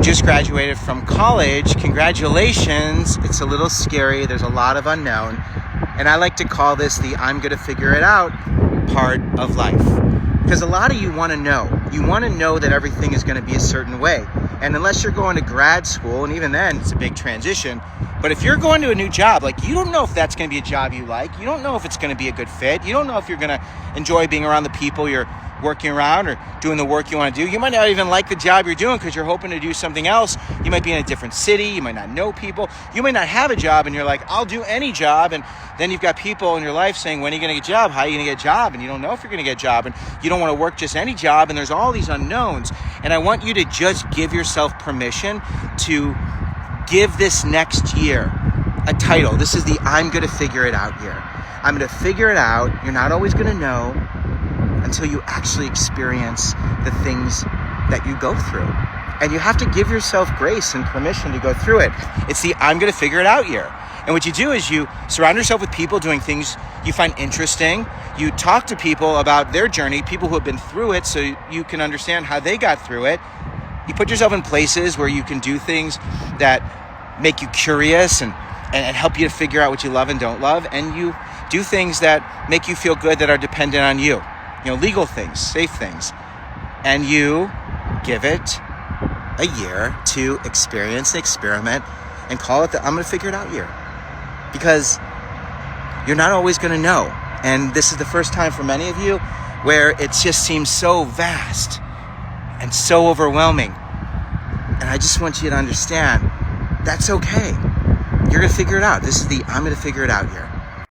just graduated from college, congratulations. It's a little scary. There's a lot of unknown. And I like to call this the I'm going to figure it out part of life. Because a lot of you want to know. You want to know that everything is going to be a certain way. And unless you're going to grad school, and even then it's a big transition, but if you're going to a new job, like you don't know if that's going to be a job you like. You don't know if it's going to be a good fit. You don't know if you're going to enjoy being around the people you're working around or doing the work you want to do. You might not even like the job you're doing because you're hoping to do something else. You might be in a different city. You might not know people. You might not have a job and you're like, I'll do any job. And then you've got people in your life saying, when are you going to get a job? How are you going to get a job? And you don't know if you're going to get a job. And you don't want to work just any job. And there's all these unknowns. And I want you to just give yourself permission to give this next year a title. This is the I'm going to figure it out year. I'm going to figure it out. You're not always going to know until you actually experience the things that you go through. And you have to give yourself grace and permission to go through it. It's the I'm going to figure it out year. And what you do is you surround yourself with people doing things you find interesting. You talk to people about their journey, people who have been through it, so you can understand how they got through it. You put yourself in places where you can do things that make you curious and help you to figure out what you love and don't love. And you do things that make you feel good that are dependent on you. Legal things, safe things. And you give it a year to experience and experiment and call it the I'm going to figure it out year. Because you're not always going to know. And this is the first time for many of you where it just seems so vast and so overwhelming. And I just want you to understand that's okay. You're going to figure it out. This is the I'm going to figure it out year.